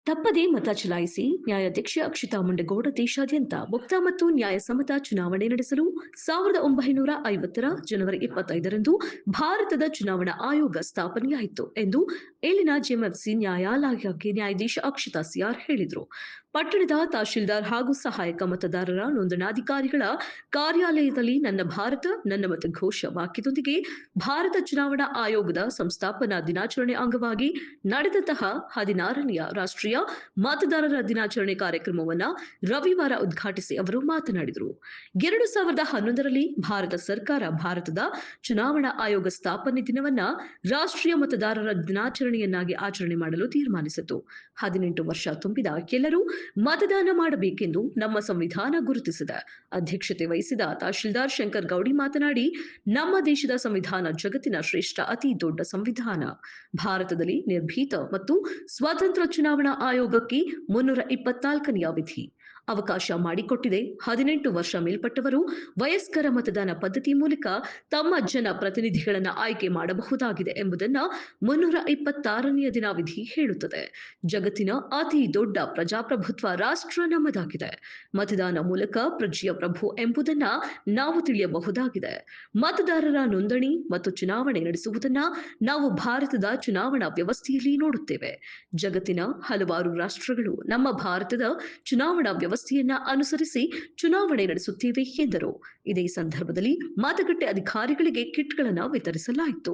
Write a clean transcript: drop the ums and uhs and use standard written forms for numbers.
ತಪ್ಪದೇ ಮತ ಚಲಾಯಿಸಿ ನ್ಯಾಯಾಧ್ಯಕ್ಷೆ ಅಕ್ಷಿತಾ ಮುಂಡಗೋಡ ದೇಶಾದ್ಯಂತ ಮುಕ್ತ ಮತ್ತು ನ್ಯಾಯಸಮ್ಮತ ಚುನಾವಣೆ ನಡೆಸಲು 1950ರ ಜನವರಿ 25ರಂದು ಭಾರತದ ಚುನಾವಣಾ ಆಯೋಗ ಸ್ಥಾಪನೆಯಾಯಿತು ಎಂದು ಇಲ್ಲಿನ ಜೆಎಂಎಫ್ಸಿ ನ್ಯಾಯಾಲಯಕ್ಕೆ ನ್ಯಾಯಾಧೀಶ ಅಕ್ಷಿತಾ ಸಿಆರ್ ಹೇಳಿದರು. ಪಟ್ಟಣದ ತಹಶೀಲ್ದಾರ್ ಹಾಗೂ ಸಹಾಯಕ ಮತದಾರರ ನೋಂದಣಾಧಿಕಾರಿಗಳ ಕಾರ್ಯಾಲಯದಲ್ಲಿ ನನ್ನ ಭಾರತ ನನ್ನ ಮತ ಘೋಷ ವಾಕ್ಯದೊಂದಿಗೆ ಭಾರತ ಚುನಾವಣಾ ಆಯೋಗದ ಸಂಸ್ಥಾಪನಾ ದಿನಾಚರಣೆ ಅಂಗವಾಗಿ ನಡೆದಂತಹ 16ನೇ ರಾಷ್ಟ್ರೀಯ ಮತದಾರರ ದಿನಾಚರಣೆ ಕಾರ್ಯಕ್ರಮವನ್ನು ರವಿವಾರ ಉದ್ಘಾಟಿಸಿ ಅವರು ಮಾತನಾಡಿದರು. 2011ರಲ್ಲಿ ಭಾರತ ಸರ್ಕಾರ ಭಾರತದ ಚುನಾವಣಾ ಆಯೋಗ ಸ್ಥಾಪನೆ ದಿನವನ್ನ ರಾಷ್ಟ್ರೀಯ ಮತದಾರರ ದಿನಾಚರಣೆಯನ್ನಾಗಿ ಆಚರಣೆ ಮಾಡಲು ತೀರ್ಮಾನಿಸಿತು. 18 ವರ್ಷ ತುಂಬಿದ ಎಲ್ಲರೂ ಮತದಾನ ಮಾಡಬೇಕೆಂದು ನಮ್ಮ ಸಂವಿಧಾನ ಗುರುತಿಸಿದೆ. ಅಧ್ಯಕ್ಷತೆ ವಹಿಸಿದ ತಹಶೀಲ್ದಾರ್ ಶಂಕರ್ ಗೌಡಿ ಮಾತನಾಡಿ, ನಮ್ಮ ದೇಶದ ಸಂವಿಧಾನ ಜಗತ್ತಿನ ಶ್ರೇಷ್ಠ ಅತಿ ದೊಡ್ಡ ಸಂವಿಧಾನ. ಭಾರತದಲ್ಲಿ ನಿರ್ಭೀತ ಮತ್ತು ಸ್ವತಂತ್ರ ಚುನಾವಣಾ ಆಯೋಗಕ್ಕೆ 324ನೇ ವಿಧಿ ಅವಕಾಶ ಮಾಡಿಕೊಟ್ಟಿದೆ. 18 ವರ್ಷ ಮೇಲ್ಪಟ್ಟವರು ವಯಸ್ಕರ ಮತದಾನ ಪದ್ಧತಿ ಮೂಲಕ ತಮ್ಮ ಜನ ಪ್ರತಿನಿಧಿಗಳನ್ನು ಆಯ್ಕೆ ಮಾಡಬಹುದಾಗಿದೆ ಎಂಬುದನ್ನು 326ನೇ ದಿನ ವಿಧಿ ಹೇಳುತ್ತದೆ. ಜಗತ್ತಿನ ಅತಿ ದೊಡ್ಡ ಪ್ರಜಾಪ್ರಭುತ್ವ ರಾಷ್ಟ್ರ ನಮ್ಮದಾಗಿದೆ. ಮತದಾನ ಮೂಲಕ ಪ್ರಜೆಯ ಪ್ರಭು ಎಂಬುದನ್ನು ನಾವು ತಿಳಿಯಬಹುದಾಗಿದೆ. ಮತದಾರರ ನೋಂದಣಿ ಮತ್ತು ಚುನಾವಣೆ ನಡೆಸುವುದನ್ನು ನಾವು ಭಾರತದ ಚುನಾವಣಾ ವ್ಯವಸ್ಥೆಯಲ್ಲಿ ನೋಡುತ್ತೇವೆ. ಜಗತ್ತಿನ ಹಲವಾರು ರಾಷ್ಟ್ರಗಳು ನಮ್ಮ ಭಾರತದ ಚುನಾವಣಾ ವ್ಯವಸ್ಥೆಯನ್ನ ಅನುಸರಿಸಿ ಚುನಾವಣೆ ನಡೆಸುತ್ತೇವೆ ಎಂದರು. ಇದೇ ಸಂದರ್ಭದಲ್ಲಿ ಮತಗಟ್ಟೆ ಅಧಿಕಾರಿಗಳಿಗೆ ಕಿಟ್ಗಳನ್ನು ವಿತರಿಸಲಾಯಿತು.